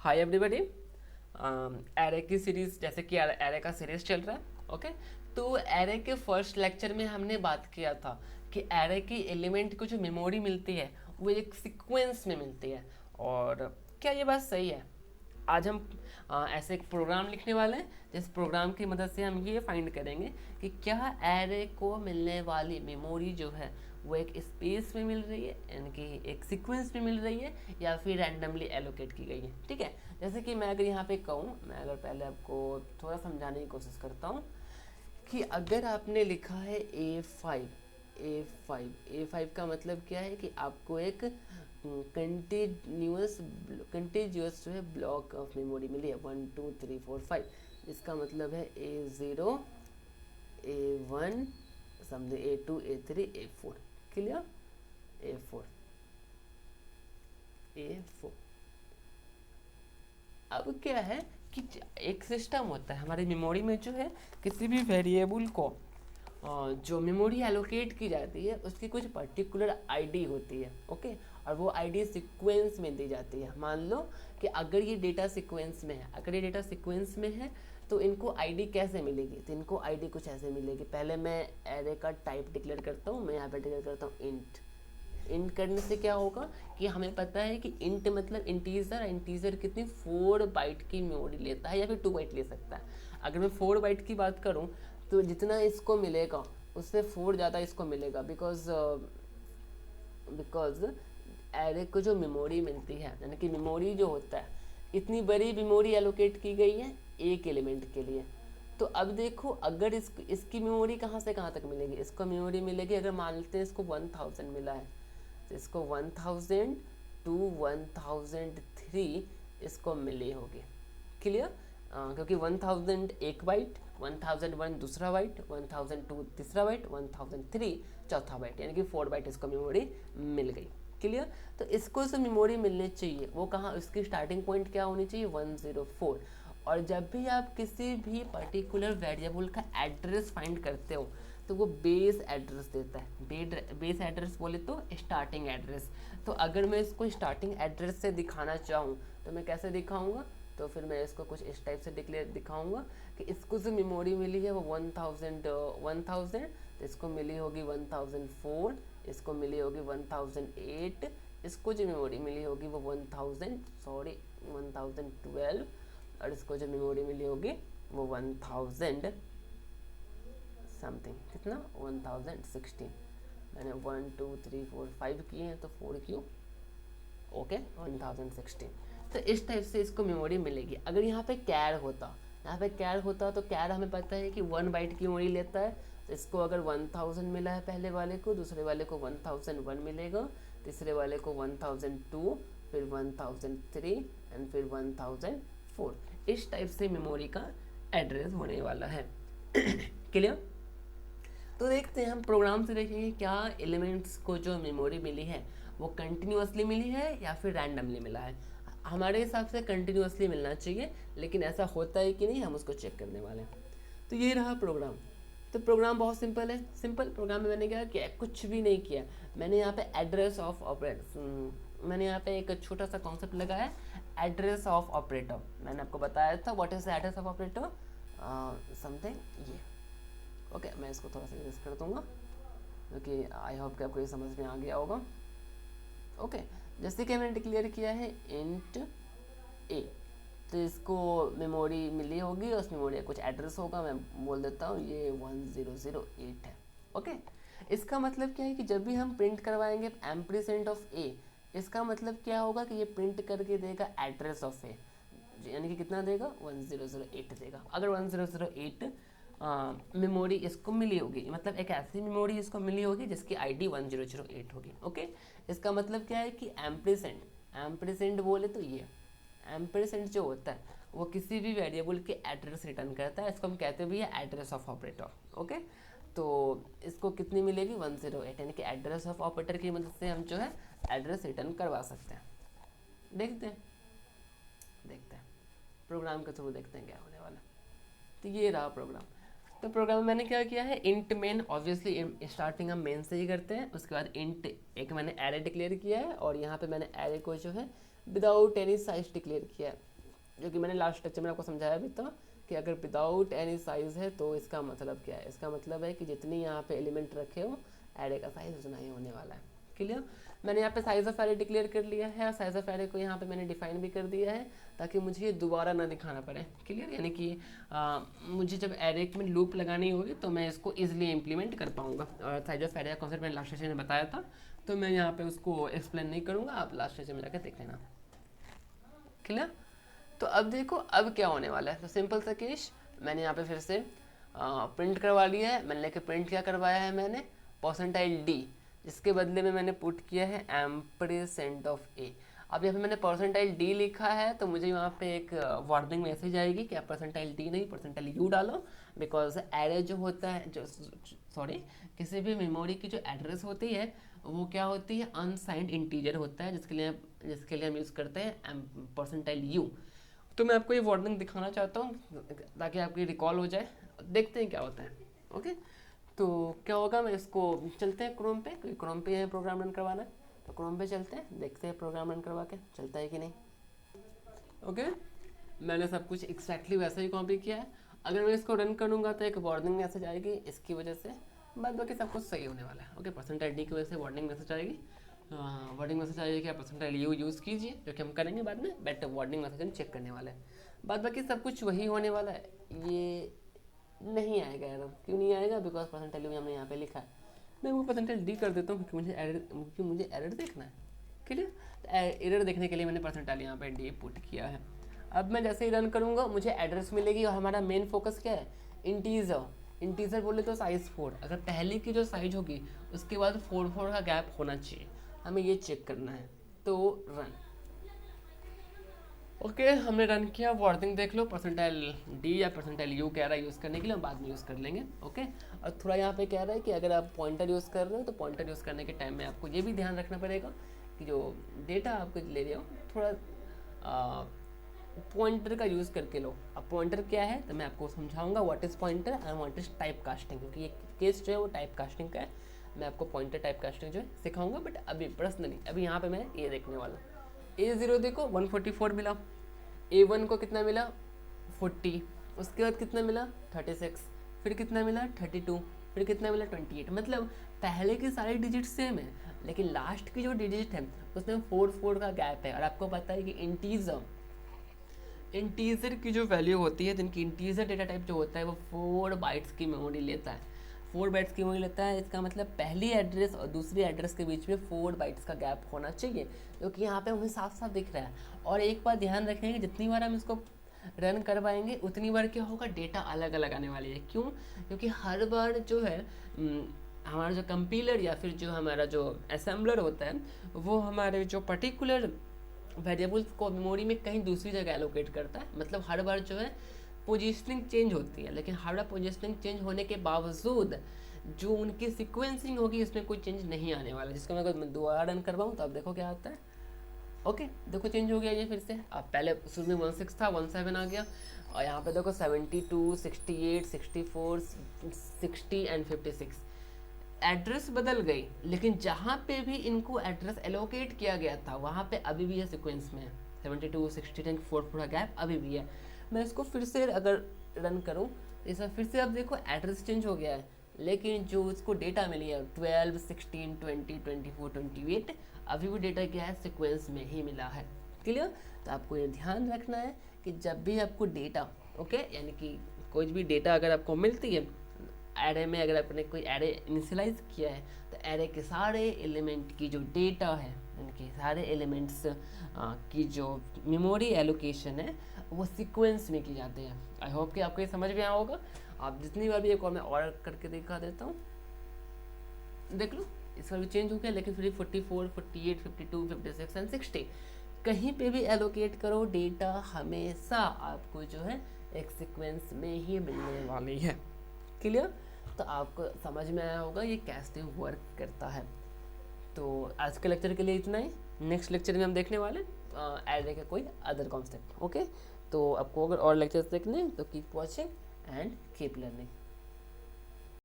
Hi everybody. Array की series, जैसे कि एरे का सीरीज चल रहा है। ओके, तो एरे के फर्स्ट लेक्चर में हमने बात किया था कि एरे की एलिमेंट को जो मेमोरी मिलती है वो एक सीक्वेंस में मिलती है। और क्या ये बात सही है? आज हम ऐसे एक प्रोग्राम लिखने वाले हैं जिस प्रोग्राम की मदद से हम ये फाइंड करेंगे कि क्या एरे को मिलने वाली मेमोरी जो है वो एक स्पेस में मिल रही है, यानी कि एक सीक्वेंस में मिल रही है, या फिर रैंडमली एलोकेट की गई है। ठीक है, जैसे कि मैं अगर यहाँ पे कहूँ, मैं अगर पहले आपको थोड़ा समझाने की कोशिश करता हूँ कि अगर आपने लिखा है ए फाइव का मतलब क्या है कि आपको एक कंटिन्यूस जो है ब्लॉक ऑफ मेमोरी मिली है 1 2 3 4 5, जिसका मतलब है A0 A1 समझे A2 A3 A4। Clear? A4 अब क्या है कि एक सिस्टम होता है हमारी मेमोरी में जो है, किसी भी वेरिएबल को जो मेमोरी एलोकेट की जाती है उसकी कुछ पर्टिकुलर आईडी होती है। ओके, और वो आईडी सीक्वेंस में दी जाती है। मान लो कि अगर ये डेटा सीक्वेंस में है, तो इनको आईडी कैसे मिलेगी? तो इनको आईडी कुछ ऐसे मिलेगी। पहले मैं एरे का टाइप डिक्लेयर करता हूँ, मैं यहाँ पे डिक्लेयर करता हूँ इंट। इंट करने से क्या होगा कि हमें पता है कि इंट मतलब इंटीजर कितनी 4 बाइट की मेमोरी लेता है या फिर 2 बाइट ले सकता है। अगर मैं 4 बाइट की बात करूं तो जितना इसको मिलेगा उससे 4 ज़्यादा इसको मिलेगा, बिकॉज एरे को जो मेमोरी मिलती है, यानी कि मेमोरी जो होता है, इतनी बड़ी मेमोरी एलोकेट की गई है एक एलिमेंट के लिए। तो अब देखो, अगर इसकी मेमोरी कहाँ से कहाँ तक मिलेगी? इसको मेमोरी मिलेगी, अगर मान लेते हैं इसको 1000 मिला है तो इसको 1000 टू 1003 इसको मिली होगी। क्लियर? क्योंकि 1000 एक बाइट, 1001 दूसरा बाइट, 1002 तीसरा बाइट, 1003 चौथा बाइट, यानी कि 4 बाइट इसको मेमोरी मिल गई। क्लियर? तो इसको जो मेमोरी मिलनी चाहिए वो कहाँ, उसकी स्टार्टिंग पॉइंट क्या होनी चाहिए? 104। और जब भी आप किसी भी पर्टिकुलर वेरिएबल का एड्रेस फाइंड करते हो तो वो बेस एड्रेस देता है। बेस एड्रेस बोले तो स्टार्टिंग एड्रेस। तो अगर मैं इसको स्टार्टिंग एड्रेस से दिखाना चाहूँ तो मैं कैसे दिखाऊंगा? तो फिर मैं इसको कुछ इस टाइप से दिखाऊंगा कि इसको जो मेमोरी मिली है वो 1000, तो इसको मिली होगी 1004, इसको मिली होगी 1008, इसको जो मेमोरी मिली होगी वो 1012, और इसको जो मेमोरी मिली होगी वो 1000 समथिंग, कितना 1016। मैंने 1 2 3 4 5 किए हैं तो 4 क्यों? ओके, 1016। तो इस टाइप से इसको मेमोरी मिलेगी। अगर यहाँ पे कैर होता तो कैर हमें पता है कि 1 बाइट की मेमोरी लेता है। तो इसको अगर 1000 मिला है पहले वाले को, दूसरे वाले को 1001 मिलेगा, तीसरे वाले को 1002, फिर 1003 एंड फिर 1004। इस टाइप से मेमोरी का एड्रेस होने वाला है। क्लियर? तो देखते हैं, हम प्रोग्राम से देखेंगे क्या एलिमेंट्स को जो मेमोरी मिली है वो कंटिन्यूसली मिली है या फिर रैंडमली मिला है। हमारे हिसाब से कंटिन्यूसली मिलना चाहिए, लेकिन ऐसा होता है कि नहीं हम उसको चेक करने वाले हैं। तो ये रहा प्रोग्राम। तो प्रोग्राम बहुत सिंपल है। सिंपल प्रोग्राम में मैंने क्या किया? कुछ भी नहीं किया। मैंने यहाँ पे एड्रेस ऑफ ऑपरेटर, मैंने यहाँ पे एक छोटा सा कॉन्सेप्ट लगाया, एड्रेस ऑफ ऑपरेटर। मैंने आपको बताया था what is the address of operator, something ये। ओके, मैं इसको थोड़ा सा यूज कर दूंगा क्योंकि आई होप कि आपको ये समझ में आ गया होगा। ओके, जैसे कि मैंने डिक्लेयर किया है इंट ए, तो इसको मेमोरी मिली होगी और उस मेमोरी का कुछ एड्रेस होगा। मैं बोल देता हूँ ये 1008 है। ओके, इसका मतलब क्या है कि जब भी हम प्रिंट करवाएंगे एम्परसेंड ऑफ ए, इसका मतलब क्या होगा कि ये प्रिंट करके देगा एड्रेस ऑफ ए, यानी कि कितना देगा? 1008 देगा। अगर 1008 मेमोरी इसको मिली होगी, मतलब एक ऐसी मेमोरी इसको मिली होगी जिसकी आईडी 1008 होगी। ओके, इसका मतलब क्या है कि एम्परसेंड बोले तो ये एम्परसेंड जो होता है वो किसी भी वेरिएबल के एड्रेस रिटर्न करता है। इसको हम कहते भी है एड्रेस ऑफ ऑपरेटर। ओके, तो इसको कितनी मिलेगी? 108, यानी कि एड्रेस ऑफ ऑपरेटर की मदद से हम जो है एड्रेस रिटर्न करवा सकते हैं। देखते हैं प्रोग्राम के थ्रू देखते हैं क्या होने वाला। तो ये रहा प्रोग्राम। तो प्रोग्राम में मैंने क्या किया है, इंट मेन, ऑब्वियसली स्टार्टिंग हम मेन से ही करते हैं। उसके बाद इंट एक मैंने एरे डिक्लेयर किया है, और यहाँ पे मैंने एरे को जो है विदाउट एनी साइज डिक्लेयर किया है। जो कि मैंने लास्ट लेक्चर में आपको समझाया भी था कि अगर विदाउट एनी साइज है तो इसका मतलब क्या है। इसका मतलब है कि जितनी यहाँ पे एलिमेंट रखे हो एरे का साइज उतना ही होने वाला है। क्लियर। मैंने यहाँ पे साइज ऑफ एरे डिक्लेयर कर लिया है और साइज ऑफ एरे को यहाँ पे मैंने डिफाइन भी कर दिया है ताकि मुझे ये दोबारा ना दिखाना पड़े। क्लियर। यानी कि मुझे जब एरे में लूप लगानी होगी तो मैं इसको ईजिली इम्प्लीमेंट कर पाऊंगा। और साइज ऑफ एरे का कॉन्सेप्ट मैंने लास्ट सेशन में बताया था तो मैं यहाँ पे उसको एक्सप्लेन नहीं करूँगा, आप लास्ट सेशन में जाकर देख लेना। क्लियर। तो अब देखो अब क्या होने वाला है। तो सिंपल सा केस मैंने यहाँ पे फिर से प्रिंट करवा लिया है। मैंने लेके प्रिंट क्या करवाया है, मैंने परसेंटाइल डी, जिसके बदले में मैंने पुट किया है एम्परसेंट ऑफ ए। अब यहाँ पे मैंने परसेंटाइल डी लिखा है तो मुझे वहाँ पे एक वार्निंग मैसेज आएगी कि आप परसेंटाइल डी नहीं परसेंटाइल यू डालो, बिकॉज एरे जो होता है जो किसी भी मेमोरी की जो एड्रेस होती है वो क्या होती है, अनसाइंड इंटीजर होता है, जिसके लिए हम यूज़ करते हैं परसेंटाइल यू। तो मैं आपको ये वार्निंग दिखाना चाहता हूँ ताकि आपकी रिकॉल हो जाए। देखते हैं क्या होता है। ओके। तो क्या होगा, मैं इसको चलते हैं क्रोम पे, क्योंकि क्रोम पे है प्रोग्राम रन करवाना है तो क्रोम पे चलते हैं, देखते हैं प्रोग्राम रन करवा के चलता है कि नहीं। ओके। मैंने सब कुछ एक्जैक्टली वैसा ही कॉपी किया है। अगर मैं इसको रन करूँगा तो एक वार्निंग मैसेज आएगी इसकी वजह से, बाद बाकी सब कुछ सही होने वाला है। ओके। परसेंटाइल डी की वजह से वार्निंग मैसेज आएगी, वार्निंग मैसेज आएगी कि आप परसेंटाइल यू यूज़ कीजिए, जो कि हम करेंगे बाद में, बट वार्निंग मैसेज हम चेक करने वाले हैं। बाद बाकी सब कुछ वही होने वाला है। ये नहीं आएगा एरर, क्यों नहीं आएगा, बिकॉज परसेंटाइल यू हमने यहाँ पे लिखा है। मैं वो परसेंटाइल डी कर देता हूँ क्योंकि मुझे एरर देखना है। क्लियर। तो एरर देखने के लिए मैंने परसेंटाइल यहाँ पे डी पुट किया है। अब मैं जैसे ही रन करूँगा मुझे एड्रेस मिलेगी और हमारा मेन फोकस क्या है, इंटीजर। इंटीजर बोले तो साइज 4, अगर पहले की जो साइज होगी उसके बाद 4 का गैप होना चाहिए, हमें ये चेक करना है। तो रन। ओके। हमने रन किया, वार्निंग देख लो, परसेंटाइल डी या परसेंटाइल यू कह रहा है यूज़ करने के लिए, हम बाद में यूज़ कर लेंगे। ओके। और थोड़ा यहाँ पे कह रहा है कि अगर आप पॉइंटर यूज़ कर रहे हो तो पॉइंटर यूज़ करने के टाइम में आपको ये भी ध्यान रखना पड़ेगा कि जो डेटा आपको ले रहे हो थोड़ा पॉइंटर का यूज़ करके लो। अब पॉइंटर क्या है तो मैं आपको समझाऊंगा what is pointer and what is type casting, क्योंकि ये केस जो है वो टाइप कास्टिंग का है। मैं आपको पॉइंटर टाइप कास्टिंग जो है सिखाऊंगा, बट अभी पर्सनली अभी यहाँ पे मैं ये देखने वाला हूँ। A0 देखो 144 मिला, A1 को कितना मिला 40, उसके बाद कितना मिला 36, फिर कितना मिला 32, फिर कितना मिला 28। मतलब पहले की सारी डिजिट सेम है लेकिन लास्ट की जो डिजिट है उसमें 4 का गैप है। और आपको पता है कि इंटीजर की जो वैल्यू होती है, जिनकी इंटीजर डेटा टाइप जो होता है वो 4 बाइट्स की मेमोरी लेता है। 4 बाइट्स की मेमोरी लेता है, इसका मतलब पहली एड्रेस और दूसरी एड्रेस के बीच में 4 बाइट्स का गैप होना चाहिए, जो कि यहाँ पे हमें साफ साफ दिख रहा है। और एक बात ध्यान रखेंगे, जितनी बार हम इसको रन करवाएंगे उतनी बार क्या होगा, डेटा अलग अलग आने वाली है। क्यों? क्योंकि हर बार जो है हमारा जो कंपीलर या फिर जो हमारा जो असेंबलर होता है वो हमारे जो पर्टिकुलर वेरिएबल्स को मेमोरी में कहीं दूसरी जगह एलोकेट करता है। मतलब हर बार जो है पोजीशनिंग चेंज होती है, लेकिन हर बार पोजीशनिंग चेंज होने के बावजूद जो उनकी सीक्वेंसिंग होगी इसमें कोई चेंज नहीं आने वाला। जिसको मैं अगर दोबारा रन करवाऊँ तो अब देखो क्या आता है। ओके। देखो चेंज हो गया ये फिर से। अब पहले शुरू में 16 था, 17 आ गया, और यहाँ पे देखो 72, 68, 64, 60 एंड 56। एड्रेस बदल गई, लेकिन जहाँ पे भी इनको एड्रेस एलोकेट किया गया था वहाँ पे अभी भी है सीक्वेंस में 72, 60 एंड 4 का गैप अभी भी है। मैं इसको फिर से अगर रन करूँ इसमें फिर से अब देखो एड्रेस चेंज हो गया है, लेकिन जो इसको डेटा मिली है 12, 16, 20, 24, 28 अभी भी डेटा क्या है, सीक्वेंस में ही मिला है। क्लियर। तो आपको ये ध्यान रखना है कि जब भी आपको डेटा ओके यानी कि कोई भी डेटा अगर आपको मिलती है एरे में, अगर आपने कोई एरे इनिशियलाइज किया है तो एरे के सारे एलिमेंट की जो डेटा है उनके सारे एलिमेंट्स की जो मेमोरी एलोकेशन है वो सीक्वेंस में की जाते हैं। आई होप कि आपको ये समझ में आया होगा। आप जितनी बार भी एक और मैं और करके दिखा देता हूँ, देख लो इस बार भी चेंज हो गया, लेकिन फिर 44, 48, 52, 56 एंड 60 कहीं पे भी एलोकेट करो डेटा हमेशा आपको जो है एक सीक्वेंस में ही मिलने वाली है। क्लियर। तो आपको समझ में आया होगा ये कैसे वर्क करता है। तो आज के लेक्चर के लिए इतना ही। नेक्स्ट लेक्चर में हम देखने वाले एरे का कोई अदर कॉन्सेप्ट। ओके। तो आपको अगर और लेक्चर्स देखने हैं तो keep watching and keep learning.